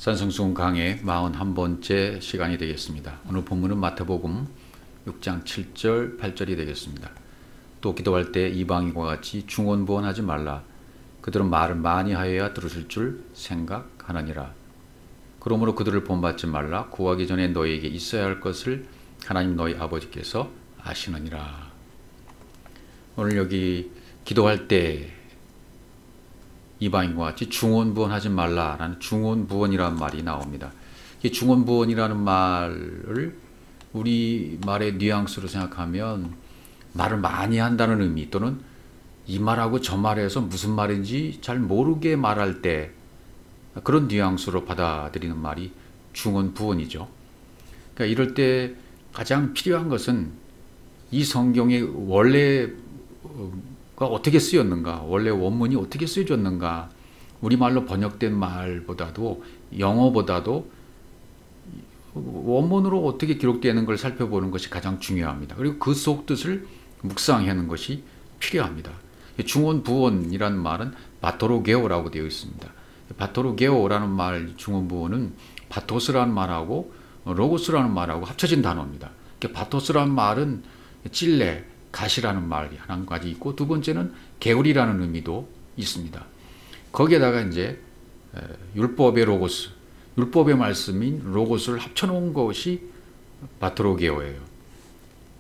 산성수훈 강의 41번째 시간이 되겠습니다. 오늘 본문은 마태복음 6장 7절 8절이 되겠습니다. 또 기도할 때 이방인과 같이 중언부언하지 말라. 그들은 말을 많이 하여야 들으실 줄 생각하느니라. 그러므로 그들을 본받지 말라. 구하기 전에 너희에게 있어야 할 것을 하나님 너희 아버지께서 아시느니라. 오늘 여기 기도할 때 이방인과 같이 중언부언하지 말라라는 중언부언이라는 말이 나옵니다. 이 중언부언이라는 말을 우리 말의 뉘앙스로 생각하면 말을 많이 한다는 의미, 또는 이 말하고 저 말에서 무슨 말인지 잘 모르게 말할 때 그런 뉘앙스로 받아들이는 말이 중언부언이죠. 그러니까 이럴 때 가장 필요한 것은 이 성경의 원래가 어떻게 쓰였는가, 원래 원문이 어떻게 쓰여졌는가, 우리말로 번역된 말보다도 영어보다도 원문으로 어떻게 기록되는 걸 살펴보는 것이 가장 중요합니다. 그리고 그 속 뜻을 묵상하는 것이 필요합니다. 중언부언이라는 말은 바토로게오라고 되어 있습니다. 바토로게오라는 말, 중언부언은 바토스라는 말하고 로고스라는 말하고 합쳐진 단어입니다. 바토스라는 말은 찔레, 가시라는 말이 한 가지 있고, 두 번째는 개울이라는 의미도 있습니다. 거기에다가 이제 율법의 로고스, 율법의 말씀인 로고스를 합쳐놓은 것이 바토로게오예요.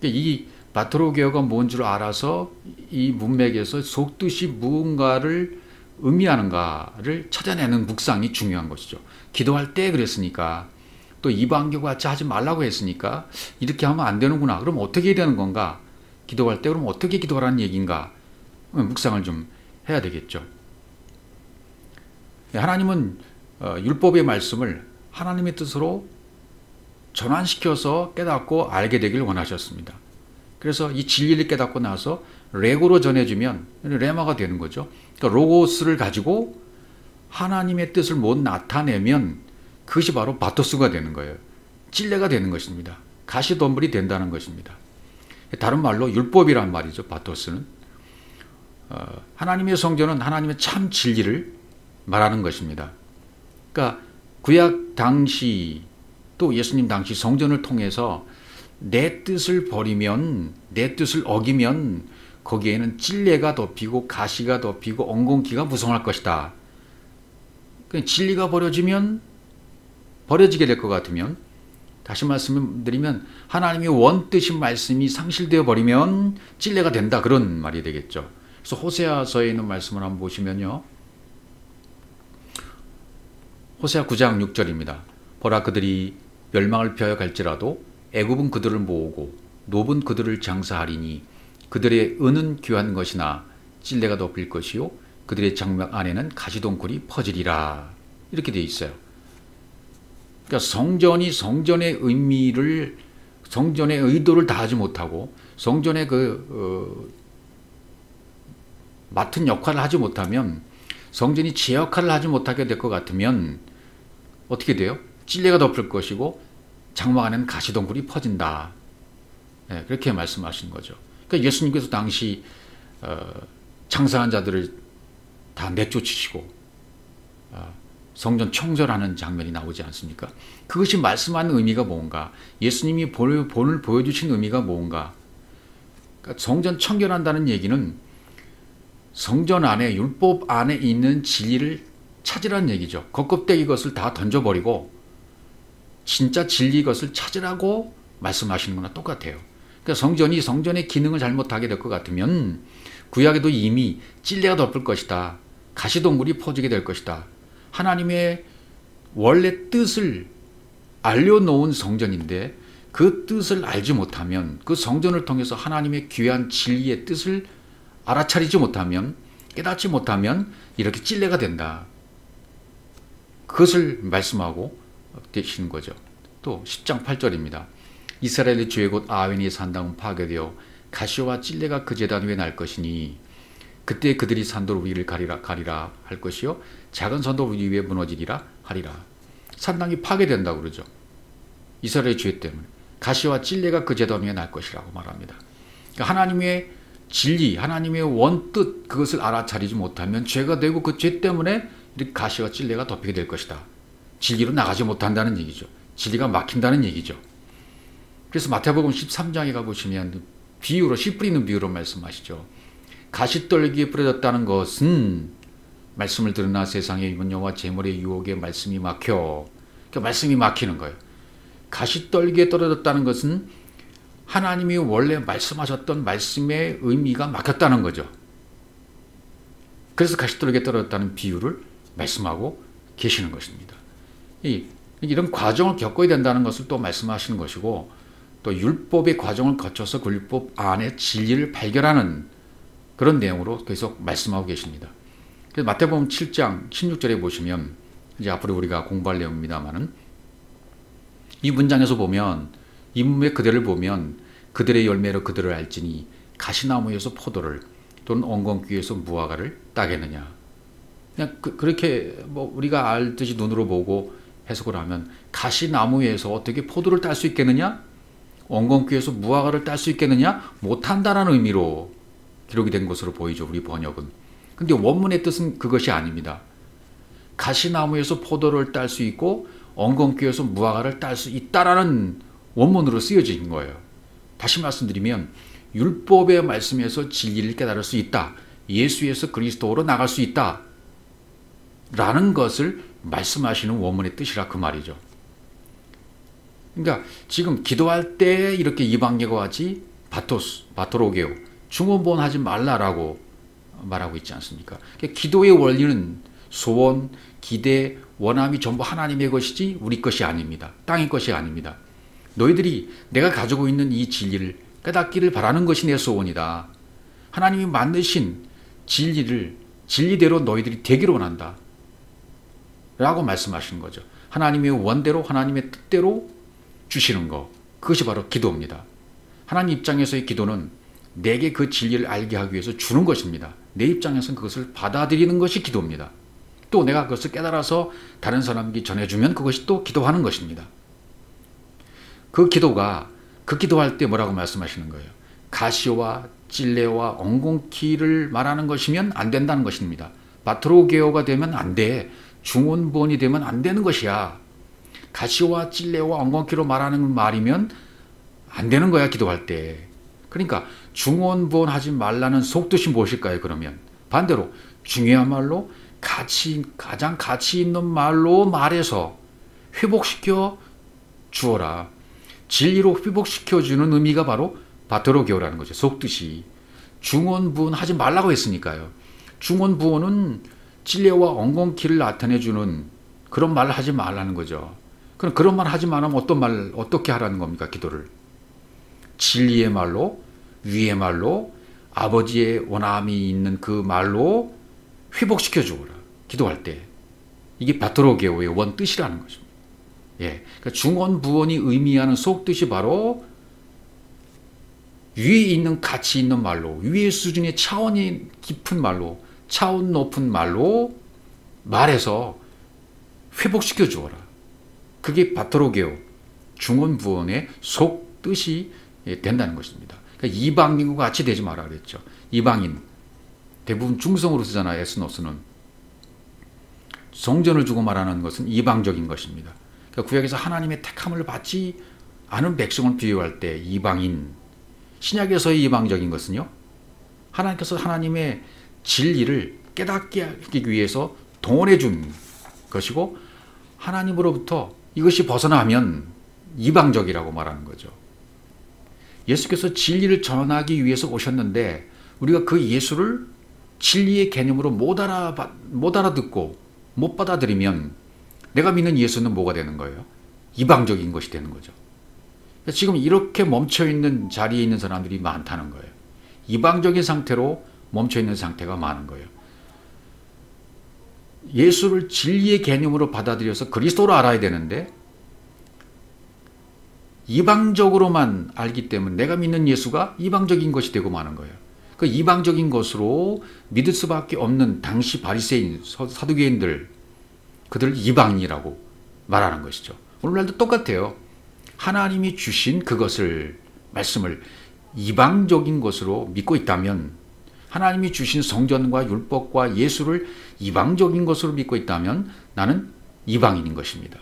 이 바토로게오가 뭔 줄 알아서 이 문맥에서 속뜻이 무언가를 의미하는가를 찾아내는 묵상이 중요한 것이죠. 기도할 때 그랬으니까, 또 이방교가 같이 하지 말라고 했으니까 이렇게 하면 안 되는구나. 그럼 어떻게 해야 되는 건가? 기도할 때 그럼 어떻게 기도하라는 얘기인가? 묵상을 좀 해야 되겠죠. 하나님은 율법의 말씀을 하나님의 뜻으로 전환시켜서 깨닫고 알게 되길 원하셨습니다. 그래서 이 진리를 깨닫고 나서 레고로 전해주면 레마가 되는 거죠. 그러니까 로고스를 가지고 하나님의 뜻을 못 나타내면 그것이 바로 바토스가 되는 거예요. 찔레가 되는 것입니다. 가시덤불이 된다는 것입니다. 다른 말로 율법이란 말이죠. 바토스는 하나님의 성전은 하나님의 참 진리를 말하는 것입니다. 그러니까 구약 당시 또 예수님 당시 성전을 통해서 내 뜻을 버리면, 내 뜻을 어기면 거기에는 찔레가 덮이고 가시가 덮이고 엉겅퀴가 무성할 것이다. 그러니까 진리가 버려지게 될 것 같으면, 다시 말씀드리면 하나님의 원뜻인 말씀이 상실되어 버리면 찔레가 된다, 그런 말이 되겠죠. 그래서 호세아서에 있는 말씀을 한번 보시면요, 호세아 9장 6절입니다. 보라, 그들이 멸망을 피하여 갈지라도 애굽은 그들을 모으고 노은 그들을 장사하리니 그들의 은은 귀한 것이나 찔레가 덮일 것이요 그들의 장막 안에는 가시덩굴이 퍼지리라. 이렇게 되어 있어요. 그러니까 성전이 성전의 의미를, 성전의 의도를 다하지 못하고 성전의 맡은 역할을 하지 못하면, 성전이 제 역할을 하지 못하게 될 것 같으면 어떻게 돼요? 찔레가 덮을 것이고 장막 안에는 가시덩굴이 퍼진다. 네, 그렇게 말씀하신 거죠. 그러니까 예수님께서 당시 장사한 자들을 다 내쫓으시고 성전 청절하는 장면이 나오지 않습니까? 그것이 말씀하는 의미가 뭔가, 예수님이 본을 보여주신 의미가 뭔가. 그러니까 성전 청결한다는 얘기는 성전 안에, 율법 안에 있는 진리를 찾으라는 얘기죠. 겉껍데기 것을 다 던져버리고 진짜 진리 것을 찾으라고 말씀하시는 거나 똑같아요. 그러니까 성전의 기능을 잘못하게 될 것 같으면 구약에도 이미 찔레가 덮을 것이다, 가시덩굴이 퍼지게 될 것이다, 하나님의 원래 뜻을 알려놓은 성전인데 그 뜻을 알지 못하면, 그 성전을 통해서 하나님의 귀한 진리의 뜻을 알아차리지 못하면, 깨닫지 못하면 이렇게 찔레가 된다. 그것을 말씀하고 계시는 거죠. 또 10장 8절입니다. 이스라엘의 죄 곧 아웬이 산당은 파괴되어 가시와 찔레가 그 제단 위에 날 것이니 그때 그들이 산돌 위를 가리라 할 것이요 작은 산돌 위에 무너지리라 하리라. 산당이 파괴된다고 그러죠. 이스라엘의 죄 때문에 가시와 찔레가 그 제단 위에 날 것이라고 말합니다. 그러니까 하나님의 진리, 하나님의 원뜻, 그것을 알아차리지 못하면 죄가 되고 그 죄 때문에 이렇게 가시와 찔레가 덮이게 될 것이다. 진리로 나가지 못한다는 얘기죠. 진리가 막힌다는 얘기죠. 그래서 마태복음 13장에 가보시면 비유로, 씨 뿌리는 비유로 말씀하시죠. 가시떨기에 뿌려졌다는 것은 말씀을 들으나 세상의 유문여와 재물의 유혹에 말씀이 막혀. 그러니까 말씀이 막히는 거예요. 가시떨기에 떨어졌다는 것은 하나님이 원래 말씀하셨던 말씀의 의미가 막혔다는 거죠. 그래서 가시떨기에 떨어졌다는 비유를 말씀하고 계시는 것입니다. 이런 과정을 겪어야 된다는 것을 또 말씀하시는 것이고, 또 율법의 과정을 거쳐서 그 율법 안에 진리를 발견하는 그런 내용으로 계속 말씀하고 계십니다. 그래서 마태복음 7장 16절에 보시면, 이제 앞으로 우리가 공부할 내용입니다만은, 이 문장에서 보면, 이 문맥 그대를 보면 그들의 열매로 그들을 알지니 가시나무에서 포도를 또는 엉겅퀴에서 무화과를 따겠느냐. 그냥 그렇게 뭐 우리가 알듯이 눈으로 보고 해석을 하면, 가시나무에서 어떻게 포도를 딸 수 있겠느냐? 엉겅퀴에서 무화과를 딸 수 있겠느냐? 못한다라는 의미로 기록이 된 것으로 보이죠, 우리 번역은. 근데 원문의 뜻은 그것이 아닙니다. 가시나무에서 포도를 딸 수 있고 엉겅퀴에서 무화과를 딸 수 있다라는 원문으로 쓰여진 거예요. 다시 말씀드리면, 율법의 말씀에서 진리를 깨달을 수 있다. 예수에서 그리스도로 나갈 수 있다. 라는 것을 말씀하시는 원문의 뜻이라 그 말이죠. 그러니까 지금 기도할 때 이렇게 이방예고 하지, 바토로게오, 중언부언하지 말라라고 말하고 있지 않습니까? 그러니까 기도의 원리는 소원, 기대, 원함이 전부 하나님의 것이지 우리 것이 아닙니다. 땅의 것이 아닙니다. 너희들이 내가 가지고 있는 이 진리를 깨닫기를 바라는 것이 내 소원이다. 하나님이 만드신 진리를 진리대로 너희들이 되기를 원한다. 라고 말씀하시는 거죠. 하나님의 원대로, 하나님의 뜻대로 주시는 것. 그것이 바로 기도입니다. 하나님 입장에서의 기도는 내게 그 진리를 알게 하기 위해서 주는 것입니다. 내 입장에서는 그것을 받아들이는 것이 기도입니다. 또 내가 그것을 깨달아서 다른 사람에게 전해주면 그것이 또 기도하는 것입니다. 그 기도할 때 뭐라고 말씀하시는 거예요? 가시와 찔레와 엉겅퀴를 말하는 것이면 안 된다는 것입니다. 바토로게오가 되면 안 돼. 중언부언이 되면 안 되는 것이야. 가시와 찔레와 엉겅퀴로 말하는 말이면 안 되는 거야, 기도할 때. 그러니까 중언부언하지 말라는 속뜻이 무엇일까요, 그러면? 반대로 중요한 말로 가장 가치 있는 말로 말해서 회복시켜 주어라. 진리로 회복시켜주는 의미가 바로 바토로게오라는 거죠. 속뜻이. 중언부언하지 말라고 했으니까요. 중언부언은 찔레와 엉겅퀴를 나타내주는 그런 말을 하지 말라는 거죠. 그럼 그런 말 하지 말면 어떻게 하라는 겁니까, 기도를? 진리의 말로, 위의 말로, 아버지의 원함이 있는 그 말로 회복시켜 주어라. 기도할 때. 이게 바토로게오의 원뜻이라는 것입니다. 예. 그러니까 중언부언이 의미하는 속뜻이 바로 위에 있는 가치 있는 말로, 위의 수준의 차원이 깊은 말로, 차원 높은 말로 말해서 회복시켜 주어라. 그게 바토로게오, 중언부언의 속뜻이 된다는 것입니다. 그러니까 이방인과 같이 되지 마라 그랬죠. 이방인. 대부분 중성으로 쓰잖아요, 에스노스는. 성전을 주고 말하는 것은 이방적인 것입니다. 그러니까 구약에서 하나님의 택함을 받지 않은 백성을 비유할 때 이방인, 신약에서의 이방적인 것은요, 하나님께서 하나님의 진리를 깨닫게 하기 위해서 동원해 준 것이고, 하나님으로부터 이것이 벗어나면 이방적이라고 말하는 거죠. 예수께서 진리를 전하기 위해서 오셨는데 우리가 그 예수를 진리의 개념으로 못 알아듣고 못 받아들이면 내가 믿는 예수는 뭐가 되는 거예요? 이방적인 것이 되는 거죠. 지금 이렇게 멈춰있는 자리에 있는 사람들이 많다는 거예요. 이방적인 상태로 멈춰있는 상태가 많은 거예요. 예수를 진리의 개념으로 받아들여서 그리스도로 알아야 되는데 이방적으로만 알기 때문에 내가 믿는 예수가 이방적인 것이 되고 마는 거예요. 그 이방적인 것으로 믿을 수밖에 없는 당시 바리새인, 사두개인들, 그들을 이방인이라고 말하는 것이죠. 오늘날도 똑같아요. 하나님이 주신 그것을, 말씀을 이방적인 것으로 믿고 있다면, 하나님이 주신 성전과 율법과 예수를 이방적인 것으로 믿고 있다면 나는 이방인인 것입니다.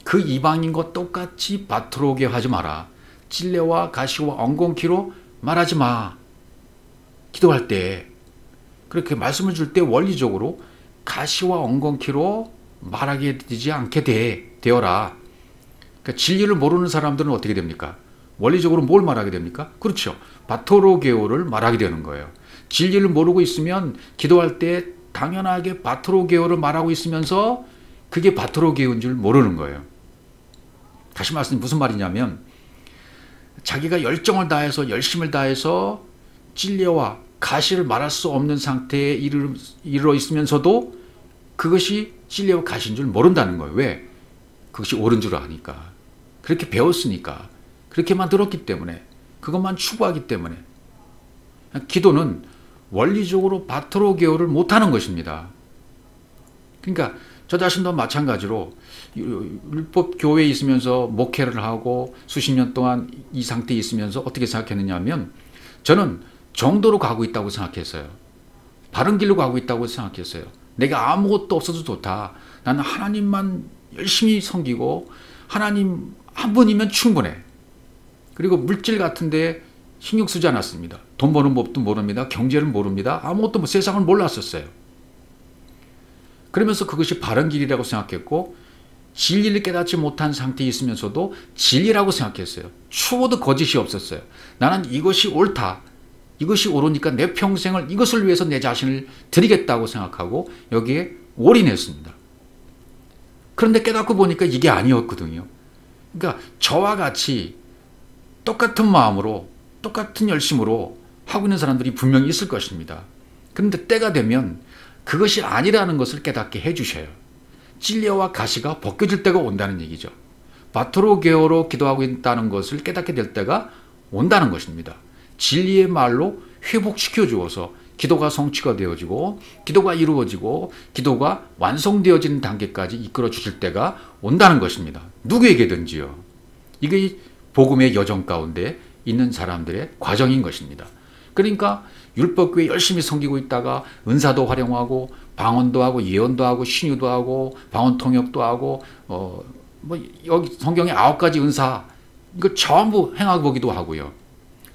그 이방인과 똑같이 바토로게오 하지 마라. 찔레와 가시와 엉겅퀴로 말하지 마. 기도할 때 그렇게 말씀을 줄 때 원리적으로 가시와 엉겅퀴로 말하게 되지 않게 되어라. 그러니까 진리를 모르는 사람들은 어떻게 됩니까? 원리적으로 뭘 말하게 됩니까? 그렇죠. 바토로게오를 말하게 되는 거예요. 진리를 모르고 있으면 기도할 때 당연하게 바토로게오를 말하고 있으면서 그게 바토로게오인 줄 모르는 거예요. 다시 말씀 무슨 말이냐면 자기가 열정을 다해서 열심을 다해서 찔레와 가시를 말할 수 없는 상태에 이르러 있으면서도 그것이 찔레와 가시인 줄 모른다는 거예요. 왜? 그것이 옳은 줄 아니까. 그렇게 배웠으니까. 그렇게만 들었기 때문에. 그것만 추구하기 때문에. 기도는 원리적으로 바토로게오를 못하는 것입니다. 그러니까 저 자신도 마찬가지로 율법 교회에 있으면서 목회를 하고 수십 년 동안 이 상태에 있으면서 어떻게 생각했느냐 하면 저는 정도로 가고 있다고 생각했어요. 바른 길로 가고 있다고 생각했어요. 내가 아무것도 없어도 좋다. 나는 하나님만 열심히 섬기고 하나님 한 분이면 충분해. 그리고 물질 같은 데 신경 쓰지 않았습니다. 돈 버는 법도 모릅니다. 경제를 모릅니다. 아무것도 세상을 몰랐었어요. 그러면서 그것이 바른 길이라고 생각했고 진리를 깨닫지 못한 상태에 있으면서도 진리라고 생각했어요. 추호도 거짓이 없었어요. 나는 이것이 옳다. 이것이 옳으니까 내 평생을 이것을 위해서 내 자신을 드리겠다고 생각하고 여기에 올인했습니다. 그런데 깨닫고 보니까 이게 아니었거든요. 그러니까 저와 같이 똑같은 마음으로 똑같은 열심으로 하고 있는 사람들이 분명히 있을 것입니다. 그런데 때가 되면 그것이 아니라는 것을 깨닫게 해주셔요. 찔레와 가시가 벗겨질 때가 온다는 얘기죠. 바토로게오로 기도하고 있다는 것을 깨닫게 될 때가 온다는 것입니다. 진리의 말로 회복시켜 주어서 기도가 성취가 되어지고 기도가 이루어지고 기도가 완성되어지는 단계까지 이끌어 주실 때가 온다는 것입니다. 누구에게든지요. 이게 복음의 여정 가운데 있는 사람들의 과정인 것입니다. 그러니까 율법교회 열심히 섬기고 있다가 은사도 활용하고 방언도 하고 예언도 하고 신유도 하고 방언 통역도 하고 여기 성경에 9가지 은사 이거 전부 행하고 보기도 하고요.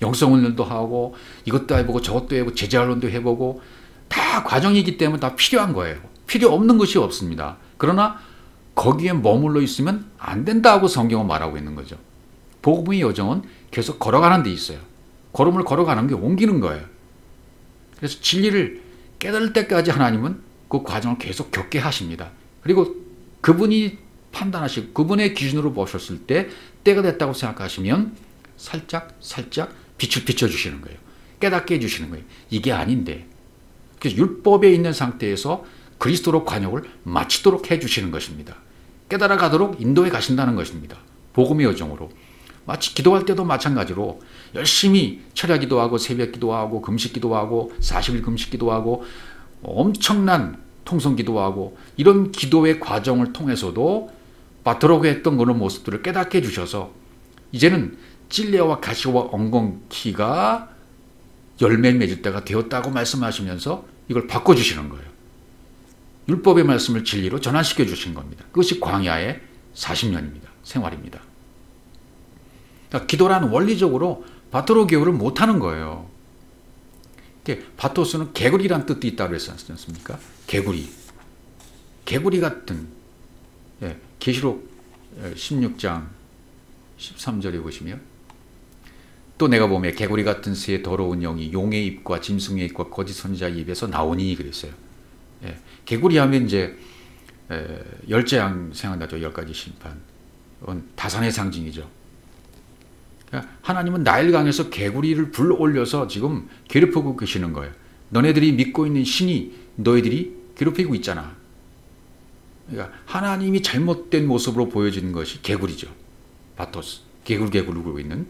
영성훈련도 하고 이것도 해보고 저것도 해보고 제자훈련도 해보고 다 과정이기 때문에 다 필요한 거예요. 필요 없는 것이 없습니다. 그러나 거기에 머물러 있으면 안 된다고 성경은 말하고 있는 거죠. 복음의 여정은 계속 걸어가는 데 있어요. 걸음을 걸어가는 게 옮기는 거예요. 그래서 진리를 깨달을 때까지 하나님은 그 과정을 계속 겪게 하십니다. 그리고 그분이 판단하시고 그분의 기준으로 보셨을 때 때가 됐다고 생각하시면 살짝 빛을 비춰주시는 거예요. 깨닫게 해주시는 거예요. 이게 아닌데. 그래서 율법에 있는 상태에서 그리스도로 관역을 마치도록 해주시는 것입니다. 깨달아 가도록 인도해 가신다는 것입니다. 복음의 여정으로. 마치 기도할 때도 마찬가지로 열심히 철야 기도하고 새벽 기도하고 금식 기도하고 40일 금식 기도하고 엄청난 통성 기도하고 이런 기도의 과정을 통해서도 바토로게 했던 그런 모습들을 깨닫게 해주셔서 이제는 찔레와 가시와 엉겅퀴가 열매 맺을 때가 되었다고 말씀하시면서 이걸 바꿔주시는 거예요. 율법의 말씀을 진리로 전환시켜 주신 겁니다. 그것이 광야의 40년입니다. 생활입니다. 그러니까 기도란 원리적으로 바토로게오를 못하는 거예요. 바토스는 개구리란 뜻도 있다고 했지 않습니까? 개구리 같은 계시록 16장 13절에 보시면 또 내가 보면 개구리 같은 새의 더러운 영이 용의 입과 짐승의 입과 거짓 선지자의 입에서 나오니 그랬어요. 개구리 하면 이제 열재앙 생각나죠. 10가지 심판. 다산의 상징이죠. 하나님은 나일강에서 개구리를 불러올려서 지금 괴롭히고 계시는 거예요. 너네들이 믿고 있는 신이 너희들이 괴롭히고 있잖아. 그러니까 하나님이 잘못된 모습으로 보여지는 것이 개구리죠. 바토스. 개굴 울고 있는.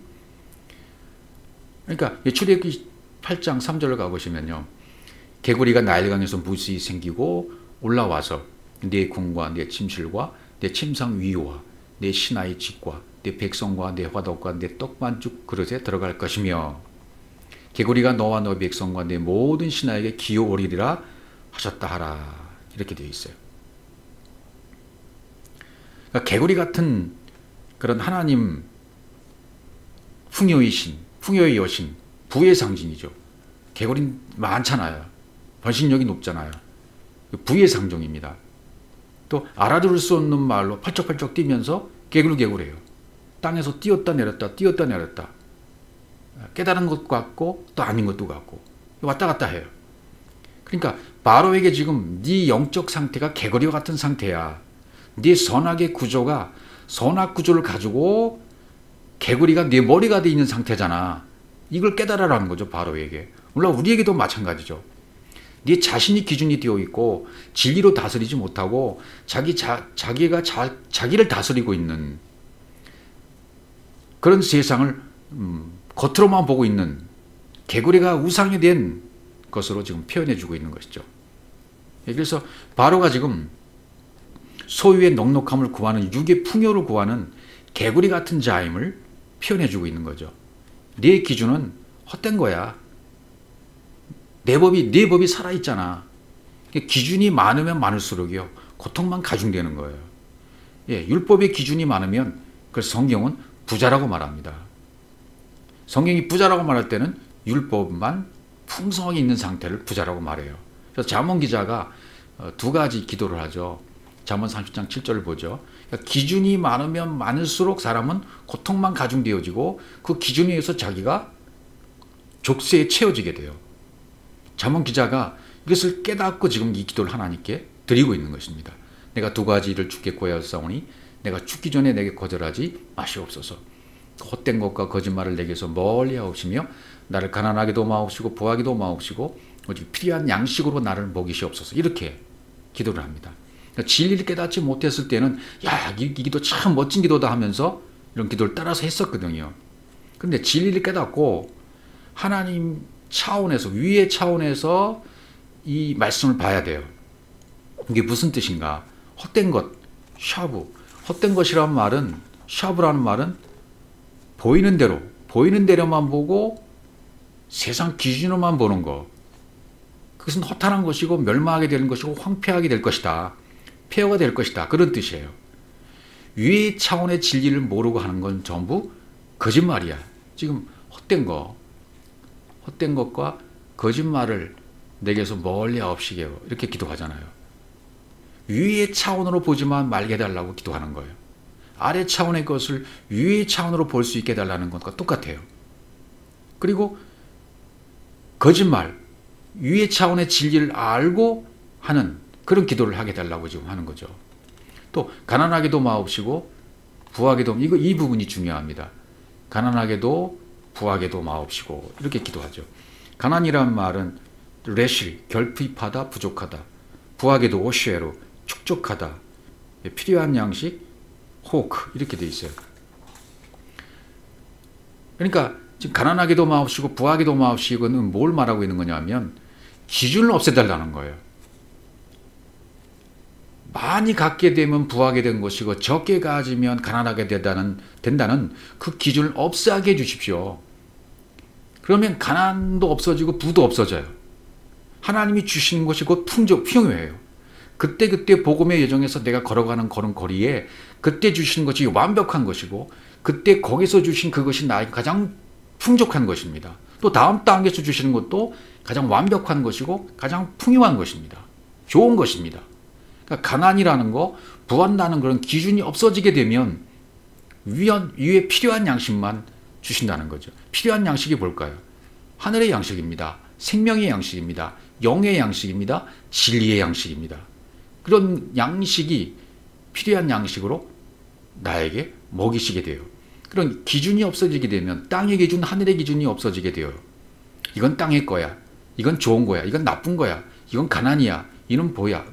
그러니까 출애굽기 8장 3절을 가보시면요. 개구리가 나일강에서 무수히 생기고 올라와서 내 궁과 내 침실과 내 침상 위와 내 신하의 집과 내 백성과 내 화덕과 내 떡반죽 그릇에 들어갈 것이며 개구리가 너와 너의 백성과 내 모든 신하에게 기어오리리라 하셨다 하라. 이렇게 되어 있어요. 그러니까 개구리 같은 그런 하나님 풍요의 신, 풍요의 여신, 부의 상징이죠. 개구리는 많잖아요. 번식력이 높잖아요. 부의 상징입니다. 또 알아들을 수 없는 말로 펄쩍펄쩍 뛰면서 개굴개굴해요. 땅에서 뛰었다 내렸다 뛰었다 내렸다. 깨달은 것 같고 또 아닌 것도 같고 왔다 갔다 해요. 그러니까 바로에게 지금 네 영적 상태가 개구리와 같은 상태야. 네 선악의 구조가 선악 구조를 가지고 개구리가 네 머리가 돼 있는 상태잖아. 이걸 깨달아라는 거죠. 바로에게. 물론 우리에게도 마찬가지죠. 네 자신이 기준이 되어 있고 진리로 다스리지 못하고 자기가 자기를 다스리고 있는 그런 세상을 겉으로만 보고 있는 개구리가 우상이 된 것으로 지금 표현해주고 있는 것이죠. 그래서 바로가 지금 소유의 넉넉함을 구하는 육의 풍요를 구하는 개구리 같은 자임을 표현해주고 있는 거죠. 네 기준은 헛된 거야. 네 법이 살아있잖아. 기준이 많으면 많을수록요 고통만 가중되는 거예요. 예, 율법의 기준이 많으면 그래서 성경은 부자라고 말합니다. 성경이 부자라고 말할 때는 율법만 풍성하게 있는 상태를 부자라고 말해요. 그래서 잠언 기자가 두 가지 기도를 하죠. 잠언 30장 7절을 보죠. 그러니까 기준이 많으면 많을수록 사람은 고통만 가중되어지고 그 기준에 의해서 자기가 족쇄에 채워지게 돼요. 잠언 기자가 이것을 깨닫고 지금 이 기도를 하나님께 드리고 있는 것입니다. 내가 두 가지를 주께 구하였사오니 내가 죽기 전에 내게 거절하지 마시옵소서. 헛된 것과 거짓말을 내게서 멀리 하옵시며 나를 가난하게도 마옵시고 부하게도 마옵시고 오직 필요한 양식으로 나를 먹이시옵소서. 이렇게 기도를 합니다. 그러니까 진리를 깨닫지 못했을 때는 야, 이 기도 참 멋진 기도다 하면서 이런 기도를 따라서 했었거든요. 그런데 진리를 깨닫고 하나님 차원에서 위의 차원에서 이 말씀을 봐야 돼요. 이게 무슨 뜻인가? 헛된 것, 샤브. 헛된 것이라는 말은 샤브라는 말은 보이는 대로만 보고 세상 기준으로만 보는 것. 그것은 허탄한 것이고 멸망하게 되는 것이고 황폐하게 될 것이다. 폐허가 될 것이다. 그런 뜻이에요. 위의 차원의 진리를 모르고 하는 건 전부 거짓말이야. 지금 헛된 것과 거짓말을 내게서 멀리 하옵시게 이렇게 기도하잖아요. 위의 차원으로 보지만 말게 해달라고 기도하는 거예요. 아래 차원의 것을 위의 차원으로 볼 수 있게 해달라는 것과 똑같아요. 그리고 거짓말, 위의 차원의 진리를 알고 하는 그런 기도를 하게 해달라고 지금 하는 거죠. 또 가난하게도 마옵시고 부하게도, 이 부분이 중요합니다. 가난하게도 부하게도 마옵시고 이렇게 기도하죠. 가난이란 말은 레시, 결핍하다, 부족하다. 부하게도 오쉐로, 축적하다. 필요한 양식, 호크 이렇게 돼 있어요. 그러니까 지금 가난하게도 마옵시고 부하게도 마옵시고는 뭘 말하고 있는 거냐면 기준을 없애달라는 거예요. 많이 갖게 되면 부하게 된 것이고 적게 가지면 가난하게 된다는 그 기준을 없애게 해주십시오. 그러면 가난도 없어지고 부도 없어져요. 하나님이 주시는 것이 곧 풍요예요. 그때 복음의 여정에서 내가 걸어가는 걸음걸이에 그때 주시는 것이 완벽한 것이고 그때 거기서 주신 그것이 나에게 가장 풍족한 것입니다. 또 다음 단계에서 주시는 것도 가장 완벽한 것이고 가장 풍요한 것입니다. 좋은 것입니다. 그러니까 가난이라는 거, 부한다는 그런 기준이 없어지게 되면 위에 필요한 양식만 주신다는 거죠. 필요한 양식이 뭘까요? 하늘의 양식입니다. 생명의 양식입니다. 영의 양식입니다. 진리의 양식입니다. 그런 양식이 필요한 양식으로 나에게 먹이시게 돼요. 그런 기준이 없어지게 되면 땅의 기준, 하늘의 기준이 없어지게 돼요. 이건 땅의 거야. 이건 좋은 거야. 이건 나쁜 거야. 이건 가난이야. 이건 부야.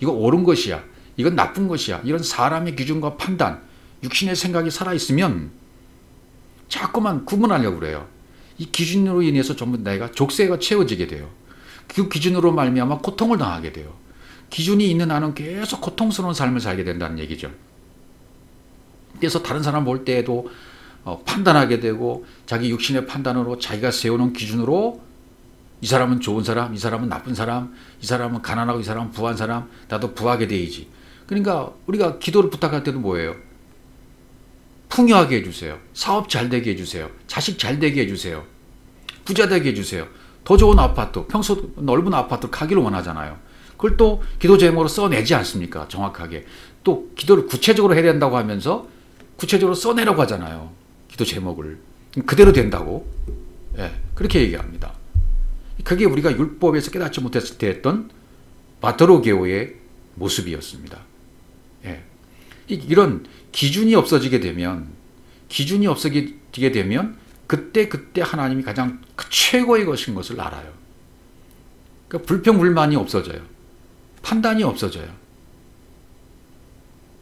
이거 옳은 것이야. 이건 나쁜 것이야. 이런 사람의 기준과 판단, 육신의 생각이 살아있으면 자꾸만 구분하려고 그래요. 이 기준으로 인해서 전부 내가 족쇄가 채워지게 돼요. 그 기준으로 말미암아 고통을 당하게 돼요. 기준이 있는 한은 계속 고통스러운 삶을 살게 된다는 얘기죠. 그래서 다른 사람 볼 때에도 판단하게 되고 자기 육신의 판단으로 자기가 세우는 기준으로 이 사람은 좋은 사람, 이 사람은 나쁜 사람, 이 사람은 가난하고 이 사람은 부한 사람, 나도 부하게 돼야지. 그러니까 우리가 기도를 부탁할 때도 뭐예요? 풍요하게 해주세요. 사업 잘 되게 해주세요. 자식 잘 되게 해주세요. 부자 되게 해주세요. 더 좋은 아파트, 평소 넓은 아파트 가기를 원하잖아요. 그걸 또 기도 제목으로 써내지 않습니까? 정확하게. 또 기도를 구체적으로 해야 된다고 하면서 구체적으로 써내라고 하잖아요. 기도 제목을. 그대로 된다고. 예, 그렇게 얘기합니다. 그게 우리가 율법에서 깨닫지 못했을 때 했던 바토로게오의 모습이었습니다. 예. 이런 기준이 없어지게 되면 그때 하나님이 가장 최고의 것인 것을 알아요. 그러니까 불평불만이 없어져요. 판단이 없어져요.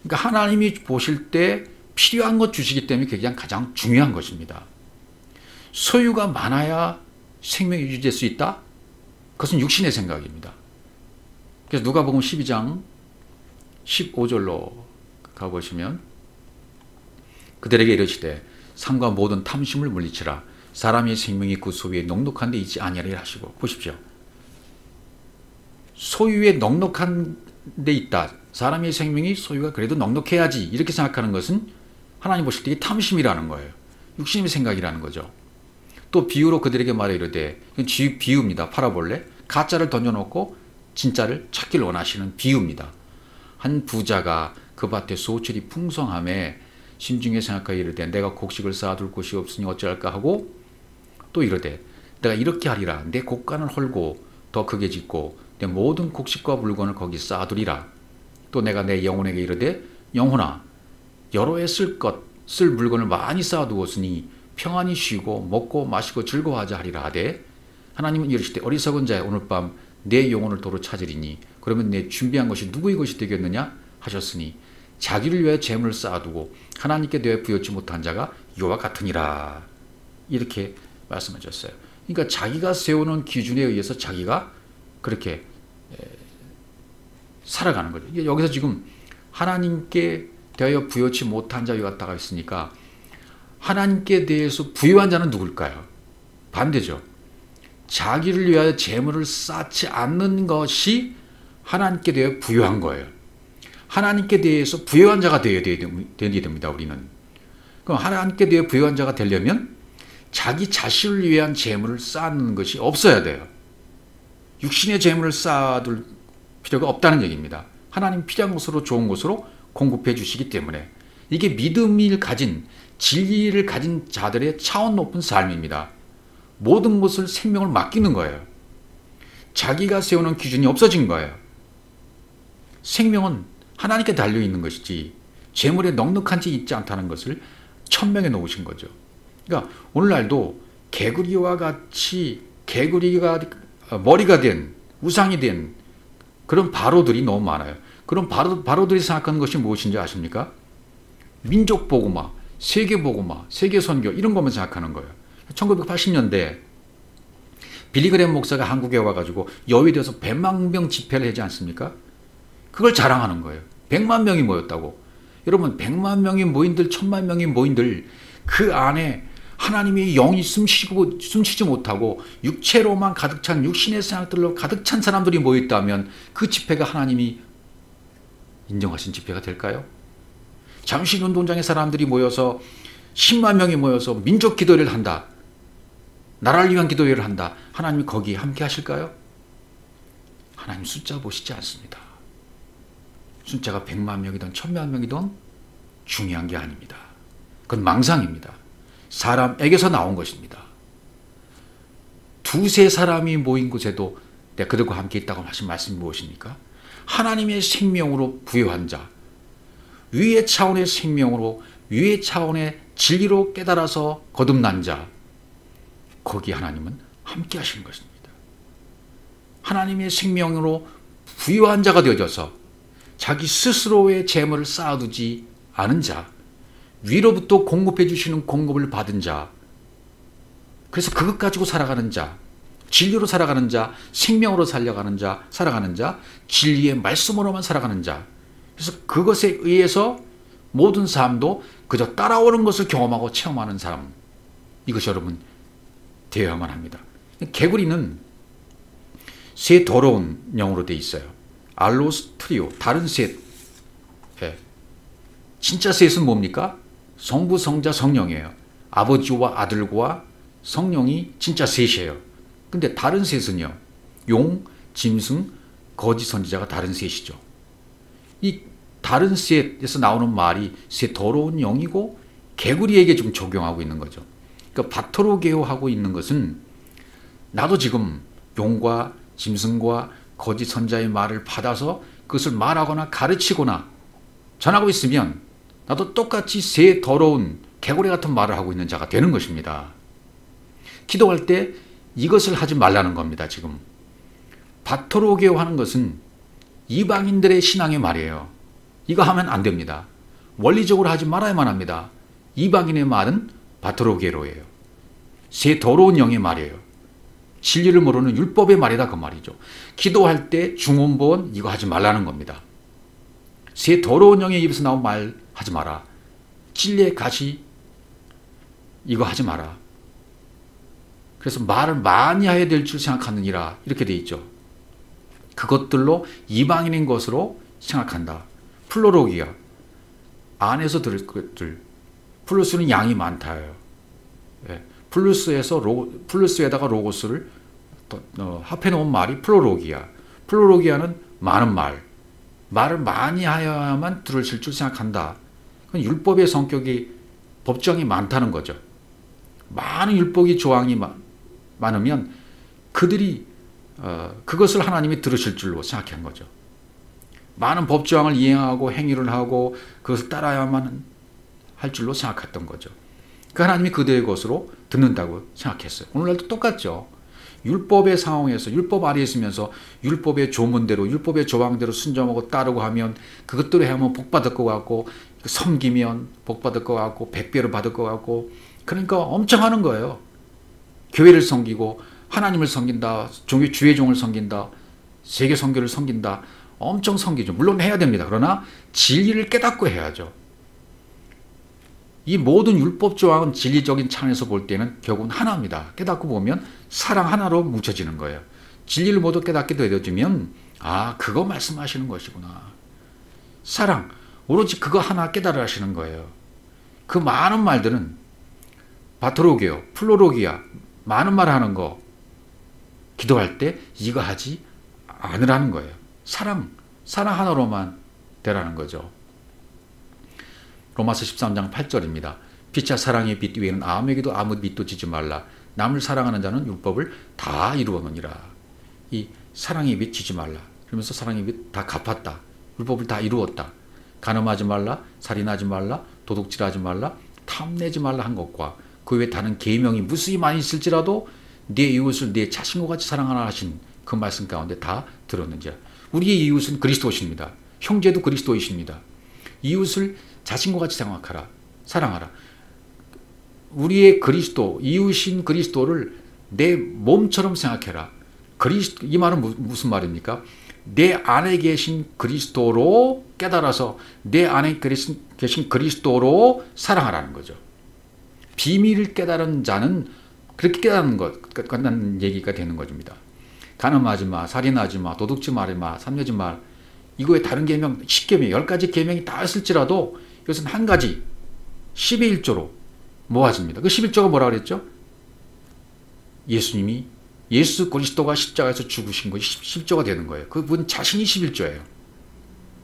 그러니까 하나님이 보실 때 필요한 것 주시기 때문에 그게 가장 중요한 것입니다. 소유가 많아야 생명이 유지될 수 있다? 그것은 육신의 생각입니다. 그래서 누가복음 12장 15절로 가보시면 그들에게 이르시되 삶과 모든 탐심을 물리치라. 사람의 생명이 그 소유에 넉넉한 데 있지 아니하리라 하시고. 보십시오. 소유에 넉넉한 데 있다. 사람의 생명이 소유가 그래도 넉넉해야지 이렇게 생각하는 것은 하나님 보실 때 이게 탐심이라는 거예요. 육신의 생각이라는 거죠. 또 비유로 그들에게 말해 이르되, 비유입니다. 파라볼레. 가짜를 던져놓고 진짜를 찾기를 원하시는 비유입니다. 한 부자가 그 밭에 소출이 풍성함에 심중에 생각하여 이르되 내가 곡식을 쌓아둘 곳이 없으니 어찌할까 하고 또 이르되 내가 이렇게 하리라. 내 곡간을 헐고 더 크게 짓고 내 모든 곡식과 물건을 거기 쌓아두리라. 또 내가 내 영혼에게 이르되 영혼아 여러 해 쓸 물건을 많이 쌓아두었으니 평안히 쉬고 먹고 마시고 즐거워하자 하리라 하되 하나님은 이르시되 어리석은 자야 오늘 밤 내 영혼을 도로 찾으리니 그러면 내 준비한 것이 누구의 것이 되겠느냐 하셨으니 자기를 위하여 재물을 쌓아두고 하나님께 대해 부여치 못한 자가 이와 같으니라. 이렇게 말씀하셨어요. 그러니까 자기가 세우는 기준에 의해서 자기가 그렇게 살아가는 거죠. 여기서 지금 하나님께 대하여 부여치 못한 자와 같다가 있으니까 하나님께 대해서 부유한 자는 누굴까요? 반대죠. 자기를 위하여 재물을 쌓지 않는 것이 하나님께 대해 부유한 거예요. 하나님께 대해서 부유한 자가 되어야 됩니다. 우리는. 그럼 하나님께 대해 부유한 자가 되려면 자기 자신을 위한 재물을 쌓는 것이 없어야 돼요. 육신의 재물을 쌓아둘 필요가 없다는 얘기입니다. 하나님 필요한 것으로 좋은 것으로 공급해 주시기 때문에 이게 믿음을 가진 진리를 가진 자들의 차원 높은 삶입니다. 모든 것을 생명을 맡기는 거예요. 자기가 세우는 기준이 없어진 거예요. 생명은 하나님께 달려있는 것이지 재물에 넉넉한지 있지 않다는 것을 천명해 놓으신 거죠. 그러니까 오늘날도 개구리와 같이 개구리가 머리가 된 우상이 된 그런 바로들이 너무 많아요. 그런 바로들이 생각하는 것이 무엇인지 아십니까? 민족 복음화, 세계 복음화, 세계 선교 이런 것만 생각하는 거예요. 1980년대 빌리그램 목사가 한국에 와가지고 여의도에서 100만 명 집회를 하지 않습니까? 그걸 자랑하는 거예요. 100만 명이 모였다고. 여러분 100만 명이 모인들 1000만 명이 모인들 그 안에 하나님의 영이 숨쉬지 못하고 육체로만 가득 찬 육신의 생각들로 가득 찬 사람들이 모였다면 그 집회가 하나님이 인정하신 집회가 될까요? 잠실운동장에 사람들이 모여서 10만 명이 모여서 민족 기도회를 한다. 나라를 위한 기도회를 한다. 하나님이 거기에 함께 하실까요? 하나님 숫자 보시지 않습니다. 숫자가 100만 명이든 1000만 명이든 중요한 게 아닙니다. 그건 망상입니다. 사람에게서 나온 것입니다. 두세 사람이 모인 곳에도 내가 그들과 함께 있다고 하신 말씀이 무엇입니까? 하나님의 생명으로 부여한 자, 위의 차원의 생명으로 위의 차원의 진리로 깨달아서 거듭난 자, 거기 하나님은 함께 하시는 것입니다. 하나님의 생명으로 부여한 자가 되어져서 자기 스스로의 재물을 쌓아두지 않은 자, 위로부터 공급해 주시는 공급을 받은 자, 그래서 그것 가지고 살아가는 자, 진리로 살아가는 자, 생명으로 살아가는 자, 진리의 말씀으로만 살아가는 자, 그래서 그것에 의해서 모든 삶도 그저 따라오는 것을 경험하고 체험하는 사람, 이것이 여러분 되어야만 합니다. 개구리는 새 더러운 영어로 되어 있어요. 알로스 트리오, 다른 셋, 예. 진짜 셋은 뭡니까? 성부, 성자, 성령이에요. 아버지와 아들과 성령이 진짜 셋이에요. 근데 다른 셋은요. 용, 짐승, 거짓 선지자가 다른 셋이죠. 이 다른 셋에서 나오는 말이 셋 더러운 영이고 개구리에게 좀 적용하고 있는 거죠. 그러니까 바토로게오 하고 있는 것은 나도 지금 용과 짐승과 거짓 선자의 말을 받아서 그것을 말하거나 가르치거나 전하고 있으면 나도 똑같이 새 더러운 개구리 같은 말을 하고 있는 자가 되는 것입니다. 기도할 때 이것을 하지 말라는 겁니다. 지금 바토로게오 하는 것은 이방인들의 신앙의 말이에요. 이거 하면 안 됩니다. 원리적으로 하지 말아야만 합니다. 이방인의 말은 바토로게로예요. 새 더러운 영의 말이에요. 진리를 모르는 율법의 말이다 그 말이죠. 기도할 때 중언부언 이거 하지 말라는 겁니다. 새 더러운 영의 입에서 나온 말 하지 마라. 진리의 가시 이거 하지 마라. 그래서 말을 많이 해야 될 줄 생각하느니라 이렇게 돼 있죠. 그것들로 이방인인 것으로 생각한다. 플로로기아 안에서 들을 것들. 플루스는 양이 많다예요. 예. 플루스에다가 로고스를 합해 놓은 말이 플로로기아. 플로로기아는 많은 말을 많이 하여야만 들으실 줄 생각한다. 그건 율법의 성격이 법정이 많다는 거죠. 많은 율법의 조항이 많으면 그들이 그것을 하나님이 들으실 줄로 생각한 거죠. 많은 법조항을 이행하고 행위를 하고 그것을 따라야만 할 줄로 생각했던 거죠. 그 하나님이 그들의 것으로 듣는다고 생각했어요. 오늘날도 똑같죠. 율법의 상황에서 율법 아래에 있으면서 율법의 조문대로 율법의 조항대로 순종하고 따르고 하면 그것대로 하면 복 받을 것 같고 섬기면 복 받을 것 같고 백배를 받을 것 같고 그러니까 엄청 하는 거예요. 교회를 섬기고 하나님을 섬긴다. 주의 종을 섬긴다. 세계 선교를 섬긴다. 엄청 섬기죠. 물론 해야 됩니다. 그러나 진리를 깨닫고 해야죠. 이 모든 율법 조항은 진리적인 차원에서 볼 때는 결국은 하나입니다. 깨닫고 보면 사랑 하나로 뭉쳐지는 거예요. 진리를 모두 깨닫게 되어지면 아 그거 말씀하시는 것이구나. 사랑 오로지 그거 하나 깨달아 하시는 거예요. 그 많은 말들은 바토로게오, 플로로기아 많은 말 하는 거 기도할 때 이거 하지 않으라는 거예요. 사랑 하나로만 되라는 거죠. 로마서 13장 8절입니다. 피차 사랑의 빛 위에는 아무에게도 아무 빛도 지지 말라. 남을 사랑하는 자는 율법을 다 이루었느니라. 이 사랑의 빛 지지 말라. 그러면서 사랑의 빛 다 갚았다. 율법을 다 이루었다. 간음하지 말라, 살인하지 말라, 도둑질하지 말라, 탐내지 말라 한 것과 그 외에 다른 계명이 무수히 많이 있을지라도 네 이웃을 네 자신과 같이 사랑하라 하신 그 말씀 가운데 다 들었는지라. 우리의 이웃은 그리스도십니다. 형제도 그리스도이십니다. 이웃을 자신과 같이 생각하라. 사랑하라. 우리의 그리스도, 이웃인 그리스도를 내 몸처럼 생각해라. 이 말은 무슨 말입니까? 내 안에 계신 그리스도로 깨달아서 내 안에 계신 그리스도로 사랑하라는 거죠. 비밀을 깨달은 자는 그렇게 깨닫는 것 같다는 얘기가 되는 것입니다. 간음하지 마, 살인하지 마, 도둑질 말하지 마, 삼려지 마. 이거에 다른 계명, 10계명, 10가지 계명이 다 있을지라도 이것은 한 가지 10의 1조로 모아집니다. 그 11조가 뭐라 그랬죠? 예수 그리스도가 십자가에서 죽으신 것이 11조가 되는 거예요. 그분 자신이 11조예요.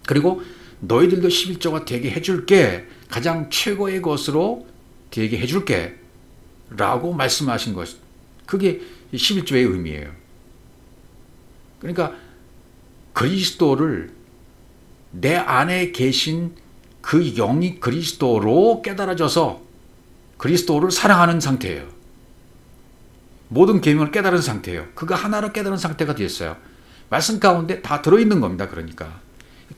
그리고 너희들도 11조가 되게 해줄게. 가장 최고의 것으로 되게 해줄게. 라고 말씀하신 것. 그게 11조의 의미예요. 그러니까 그리스도를 내 안에 계신 그 영이 그리스도로 깨달아져서 그리스도를 사랑하는 상태예요. 모든 계명을 깨달은 상태예요. 그거 하나로 깨달은 상태가 됐어요. 말씀 가운데 다 들어있는 겁니다. 그러니까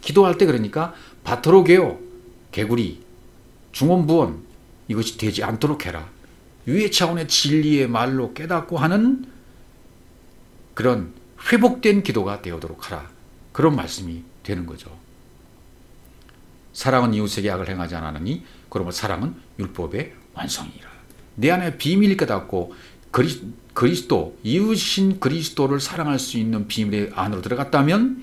기도할 때 그러니까 바토로게오, 개구리, 중언부언 이것이 되지 않도록 해라. 유해 차원의 진리의 말로 깨닫고 하는 그런 회복된 기도가 되도록 하라. 그런 말씀이 되는 거죠. 사랑은 이웃에게 악을 행하지 않았느니 그러면 사랑은 율법의 완성이라. 내 안에 비밀을 깨닫고 그리스도, 이웃인 그리스도를 사랑할 수 있는 비밀의 안으로 들어갔다면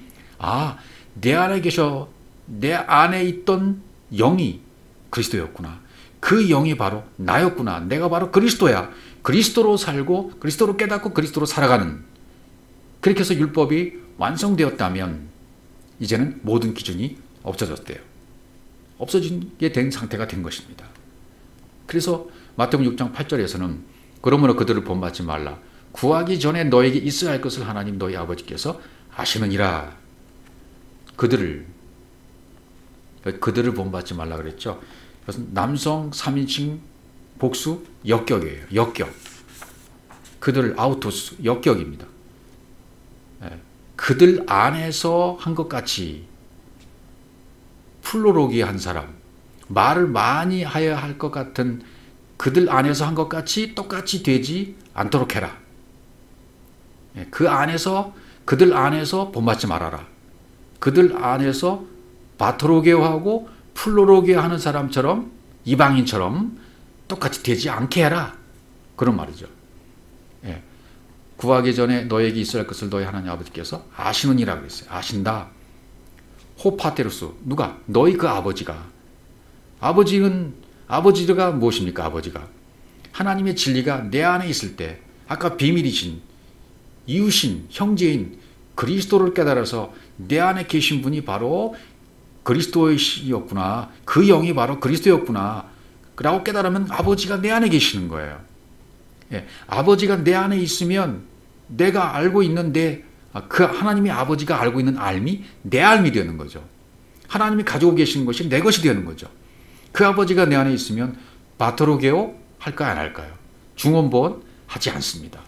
내 안에 계셔 내 안에 있던 영이 그리스도였구나. 그 영이 바로 나였구나. 내가 바로 그리스도야. 그리스도로 살고 그리스도로 깨닫고 그리스도로 살아가는, 그렇게 해서 율법이 완성되었다면 이제는 모든 기준이 없어졌대요. 없어지게 된 상태가 된 것입니다. 그래서 마태복음 6장 8절에서는 그러므로 그들을 본받지 말라. 구하기 전에 너에게 있어야 할 것을 하나님 너희 아버지께서 아시느니라. 그들을 본받지 말라 그랬죠. 그래서 남성 3인칭 복수 역격이에요. 역격. 그들 아우토스 역격입니다. 그들 안에서 한 것 같이 플로로기 한 사람, 말을 많이 하여야 할 것 같은 그들 안에서 한 것 같이 똑같이 되지 않도록 해라. 그들 안에서 본받지 말아라. 그들 안에서 바토로게오하고 플로로게오 하는 사람처럼, 이방인처럼 똑같이 되지 않게 해라. 그런 말이죠. 구하기 전에 너에게 있어야 할 것을 너희 하나님 아버지께서 아시느니라 그랬어요. 아신다. 호파테루스. 누가? 너희 그 아버지가. 아버지가 무엇입니까? 아버지가 하나님의 진리가 내 안에 있을 때, 아까 비밀이신 이웃인 형제인 그리스도를 깨달아서 내 안에 계신 분이 바로 그리스도이었구나. 그 영이 바로 그리스도였구나 라고 깨달으면 아버지가 내 안에 계시는 거예요. 아버지가 내 안에 있으면 내가 알고 있는 그 하나님의 아버지가 알고 있는 알미 내 알미 되는 거죠. 하나님이 가지고 계신 것이 내 것이 되는 거죠. 그 아버지가 내 안에 있으면 바토로게오 할까요, 안 할까요? 중언부언 하지 않습니다.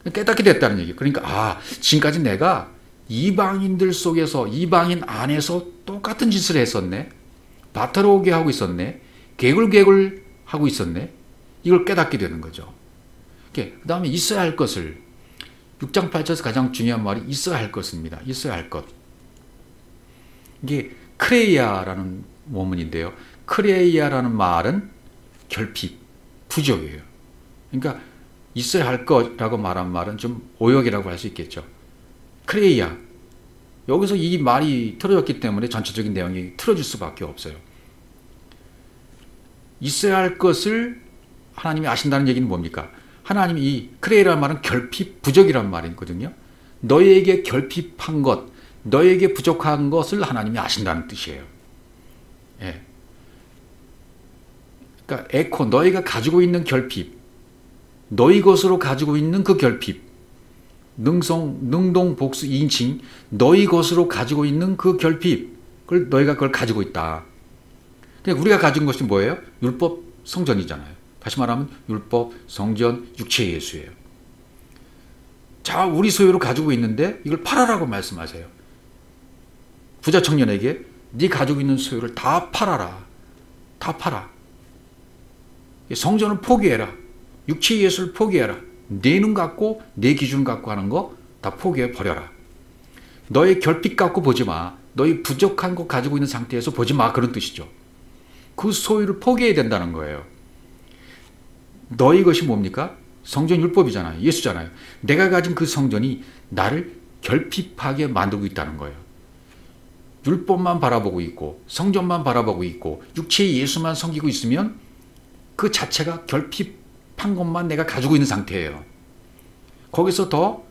깨닫게 됐다는 얘기예요. 그러니까 지금까지 내가 이방인들 속에서, 이방인 안에서 똑같은 짓을 했었네. 바토로게 하고 있었네. 개굴개굴 하고 있었네. 이걸 깨닫게 되는 거죠. 그 다음에 있어야 할 것을, 6장 8절에서 가장 중요한 말이 있어야 할 것입니다. 있어야 할 것. 이게 크레이아라는 원문인데요. 크레이아라는 말은 결핍, 부족이에요. 그러니까 있어야 할 것이라고 말한 말은 좀 오역이라고 할 수 있겠죠. 크레이아. 여기서 이 말이 틀어졌기 때문에 전체적인 내용이 틀어질 수밖에 없어요. 있어야 할 것을 하나님이 아신다는 얘기는 뭡니까? 하나님이 이 크레이라는 말은 결핍, 부족이란 말이거든요. 너희에게 결핍한 것, 너희에게 부족한 것을 하나님이 아신다는 뜻이에요. 그러니까 에코, 너희가 가지고 있는 결핍, 너희 것으로 가지고 있는 그 결핍, 능동 복수 2인칭, 너희 것으로 가지고 있는 그 결핍, 너희가 그걸 가지고 있다. 그러니까 우리가 가진 것이 뭐예요? 율법, 성전이잖아요. 다시 말하면 율법, 성전, 육체 예수예요. 자, 우리 소유로 가지고 있는데 이걸 팔아라고 말씀하세요. 부자 청년에게 네 가지고 있는 소유를 다 팔아라. 다 팔아. 성전을 포기해라. 육체 예수를 포기해라. 내 눈 갖고 내 기준 갖고 하는 거 다 포기해 버려라. 너의 결핍 갖고 보지 마. 너희 부족한 거 가지고 있는 상태에서 보지 마. 그런 뜻이죠. 그 소유를 포기해야 된다는 거예요. 너희 것이 뭡니까? 성전 율법이잖아요. 예수잖아요. 내가 가진 그 성전이 나를 결핍하게 만들고 있다는 거예요. 율법만 바라보고 있고 성전만 바라보고 있고 육체의 예수만 섬기고 있으면 그 자체가 결핍한 것만 내가 가지고 있는 상태예요. 거기서 더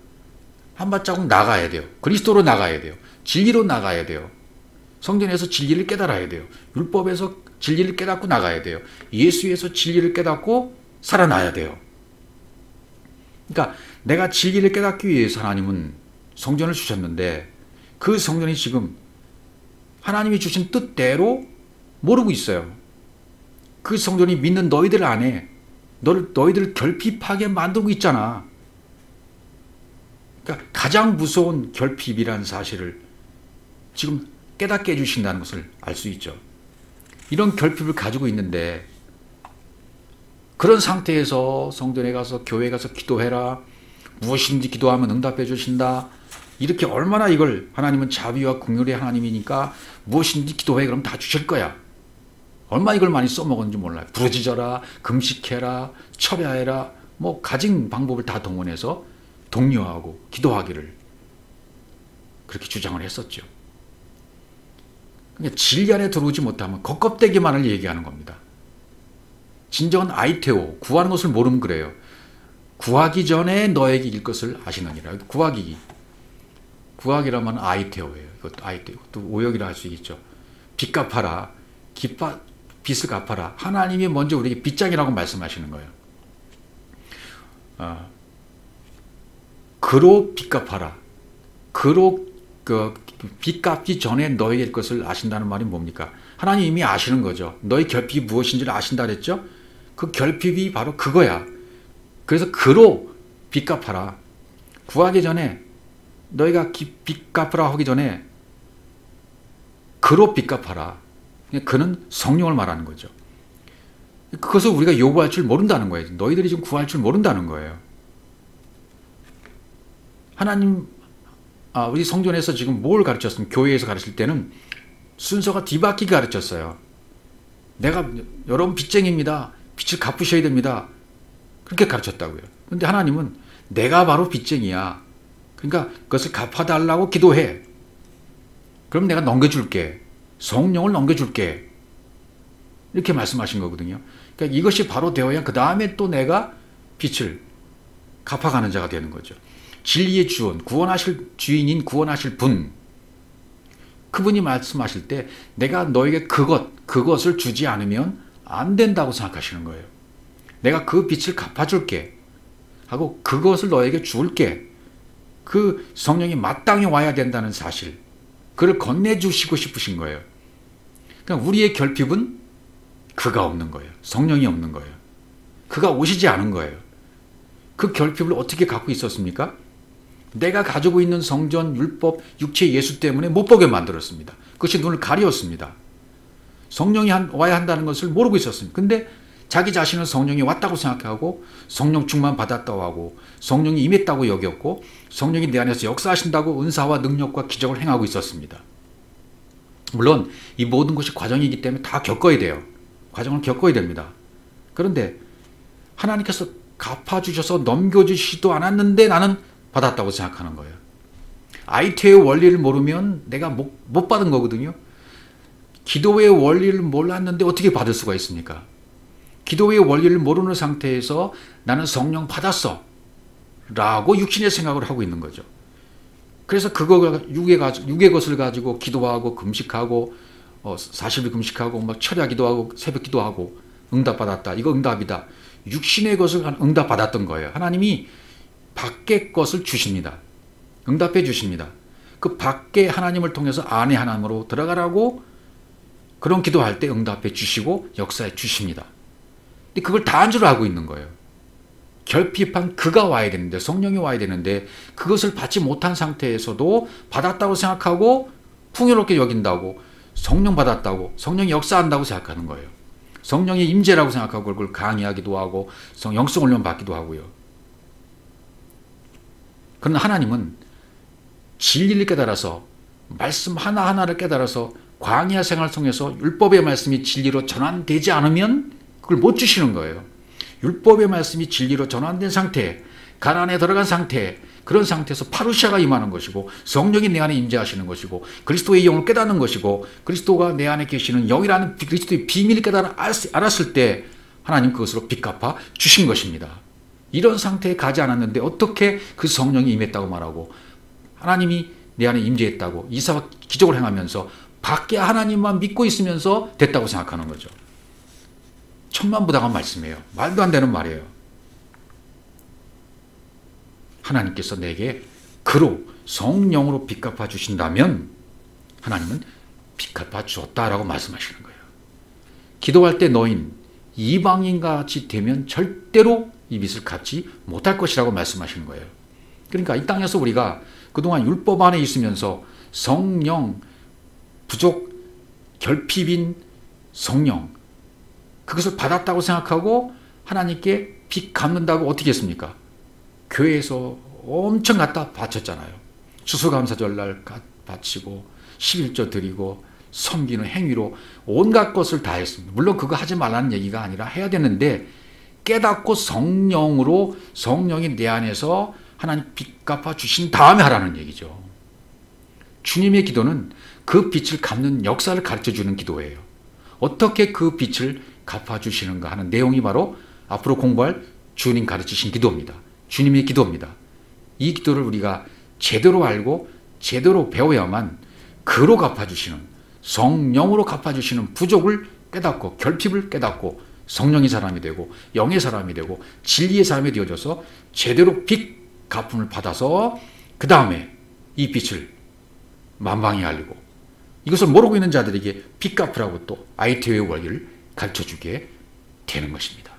한 발자국 나가야 돼요. 그리스도로 나가야 돼요. 진리로 나가야 돼요. 성전에서 진리를 깨달아야 돼요. 율법에서 진리를 깨닫고 나가야 돼요. 예수에서 진리를 깨닫고 살아나야 돼요. 그러니까 내가 진리를 깨닫기 위해서 하나님은 성전을 주셨는데 그 성전이 지금 하나님이 주신 뜻대로 모르고 있어요. 그 성전이 믿는 너희들 안에 너희들 결핍하게 만들고 있잖아. 그러니까 가장 무서운 결핍이라는 사실을 지금 깨닫게 해주신다는 것을 알 수 있죠. 이런 결핍을 가지고 있는데 그런 상태에서 성전에 가서 교회에 가서 기도해라. 무엇인지 기도하면 응답해 주신다. 이렇게 얼마나 이걸 하나님은 자비와 긍휼의 하나님이니까 무엇인지 기도해 그럼 다 주실 거야. 얼마 이걸 많이 써먹었는지 몰라요. 부르짖어라, 금식해라, 철야해라, 뭐 가진 방법을 다 동원해서 독려하고 기도하기를 그렇게 주장을 했었죠. 그러니까 진리 안에 들어오지 못하면 겉껍데기만을 얘기하는 겁니다. 진정한 아이테오, 구하는 것을 모르면 그래요. 구하기 전에 너에게 일 것을 아시느니라. 구하기라면 아이테오예요. 이것도 아이테오. 또 오역이라 할 수 있죠. 빚 갚아라. 빚을 갚아라. 하나님이 먼저 우리에게 빚장이라고 말씀하시는 거예요. 그로 빚 갚아라. 그로 빚 갚기 전에 너에게 것을 아신다는 말이 뭡니까? 하나님 이미 아시는 거죠. 너의 결핍이 무엇인지를 아신다 그랬죠? 그 결핍이 바로 그거야. 그래서 그로 빚 갚아라. 구하기 전에 너희가 빚 갚으라 하기 전에 그로 빚 갚아라. 그는 성령을 말하는 거죠. 그것을 우리가 요구할 줄 모른다는 거예요. 너희들이 지금 구할 줄 모른다는 거예요. 하나님, 우리 성전에서 지금 뭘 가르쳤으면 교회에서 가르칠 때는 순서가 뒤바뀌게 가르쳤어요. 내가 여러분 빚쟁이입니다. 빚을 갚으셔야 됩니다. 그렇게 가르쳤다고요. 그런데 하나님은 내가 바로 빚쟁이야. 그러니까 그것을 갚아달라고 기도해. 그럼 내가 넘겨줄게. 성령을 넘겨줄게. 이렇게 말씀하신 거거든요. 그러니까 이것이 바로 되어야 그 다음에 또 내가 빚을 갚아가는 자가 되는 거죠. 진리의 주원, 구원하실 주인인 구원하실 분, 그분이 말씀하실 때 내가 너에게 그것을 주지 않으면 안 된다고 생각하시는 거예요. 내가 그 빚을 갚아줄게 하고 그것을 너에게 줄게. 그 성령이 마땅히 와야 된다는 사실, 그를 건네주시고 싶으신 거예요. 그러니까 우리의 결핍은 그가 없는 거예요. 성령이 없는 거예요. 그가 오시지 않은 거예요. 그 결핍을 어떻게 갖고 있었습니까? 내가 가지고 있는 성전, 율법, 육체 예수 때문에 못 보게 만들었습니다. 그것이 눈을 가리었습니다. 성령이 와야 한다는 것을 모르고 있었습니다. 근데 자기 자신은 성령이 왔다고 생각하고 성령 충만 받았다고 하고 성령이 임했다고 여겼고 성령이 내 안에서 역사하신다고 은사와 능력과 기적을 행하고 있었습니다. 물론 이 모든 것이 과정이기 때문에 다 겪어야 돼요. 과정을 겪어야 됩니다. 그런데 하나님께서 갚아주셔서 넘겨주시지도 않았는데 나는 받았다고 생각하는 거예요. 아이테의 원리를 모르면 내가 못 받은 거거든요. 기도의 원리를 몰랐는데 어떻게 받을 수가 있습니까? 기도의 원리를 모르는 상태에서 나는 성령 받았어 라고 육신의 생각을 하고 있는 거죠. 그래서 그거 육의 것을 가지고 기도하고 금식하고 40일 금식하고 막 철야 기도하고 새벽 기도하고 응답받았다. 이거 응답이다. 육신의 것을 응답받았던 거예요. 하나님이 밖의 것을 주십니다. 응답해 주십니다. 그 밖에 하나님을 통해서 안에 하나님으로 들어가라고 그런 기도할 때 응답해 주시고 역사해 주십니다. 근데 그걸 다 한 줄 알고 있는 거예요. 결핍한 그가 와야 되는데 성령이 와야 되는데 그것을 받지 못한 상태에서도 받았다고 생각하고 풍요롭게 여긴다고 성령 받았다고 성령이 역사한다고 생각하는 거예요. 성령의 임재라고 생각하고 그걸 강의하기도 하고 영성 훈련 받기도 하고요. 그러나 하나님은 진리를 깨달아서 말씀 하나하나를 깨달아서 광야 생활 통해서 율법의 말씀이 진리로 전환되지 않으면 그걸 못 주시는 거예요. 율법의 말씀이 진리로 전환된 상태, 가난에 들어간 상태, 그런 상태에서 파루시아가 임하는 것이고 성령이 내 안에 임재하시는 것이고 그리스도의 영을 깨닫는 것이고 그리스도가 내 안에 계시는 영이라는 그리스도의 비밀을 깨달아 알았을 때 하나님 그것으로 빚 갚아 주신 것입니다. 이런 상태에 가지 않았는데 어떻게 그 성령이 임했다고 말하고 하나님이 내 안에 임재했다고 이사와 기적을 행하면서 밖에 하나님만 믿고 있으면서 됐다고 생각하는 거죠. 천만부당한 말씀이에요. 말도 안 되는 말이에요. 하나님께서 내게 그로 성령으로 빚 갚아 주신다면 하나님은 빚 갚아 주었다라고 말씀하시는 거예요. 기도할 때 너인 이방인같이 되면 절대로 이 빚을 갚지 못할 것이라고 말씀하시는 거예요. 그러니까 이 땅에서 우리가 그동안 율법 안에 있으면서 성령, 부족, 결핍인 성령 그것을 받았다고 생각하고 하나님께 빚 갚는다고 어떻게 했습니까? 교회에서 엄청 갖다 바쳤잖아요. 추수감사절날 바치고 11조 드리고 섬기는 행위로 온갖 것을 다 했습니다. 물론 그거 하지 말라는 얘기가 아니라 해야 되는데 깨닫고 성령으로 성령이 내 안에서 하나님 빚 갚아 주신 다음에 하라는 얘기죠. 주님의 기도는 그 빚을 갚는 역사를 가르쳐주는 기도예요. 어떻게 그 빚을 갚아주시는가 하는 내용이 바로 앞으로 공부할 주님 가르치신 기도입니다. 주님의 기도입니다. 이 기도를 우리가 제대로 알고 제대로 배워야만 그로 갚아주시는, 성령으로 갚아주시는 부족을 깨닫고 결핍을 깨닫고 성령의 사람이 되고 영의 사람이 되고 진리의 사람이 되어져서 제대로 빚 갚음을 받아서 그 다음에 이 빚을 만방에 알리고 이것을 모르고 있는 자들에게 빚 갚으라고 또 IT의 원리를 가르쳐주게 되는 것입니다.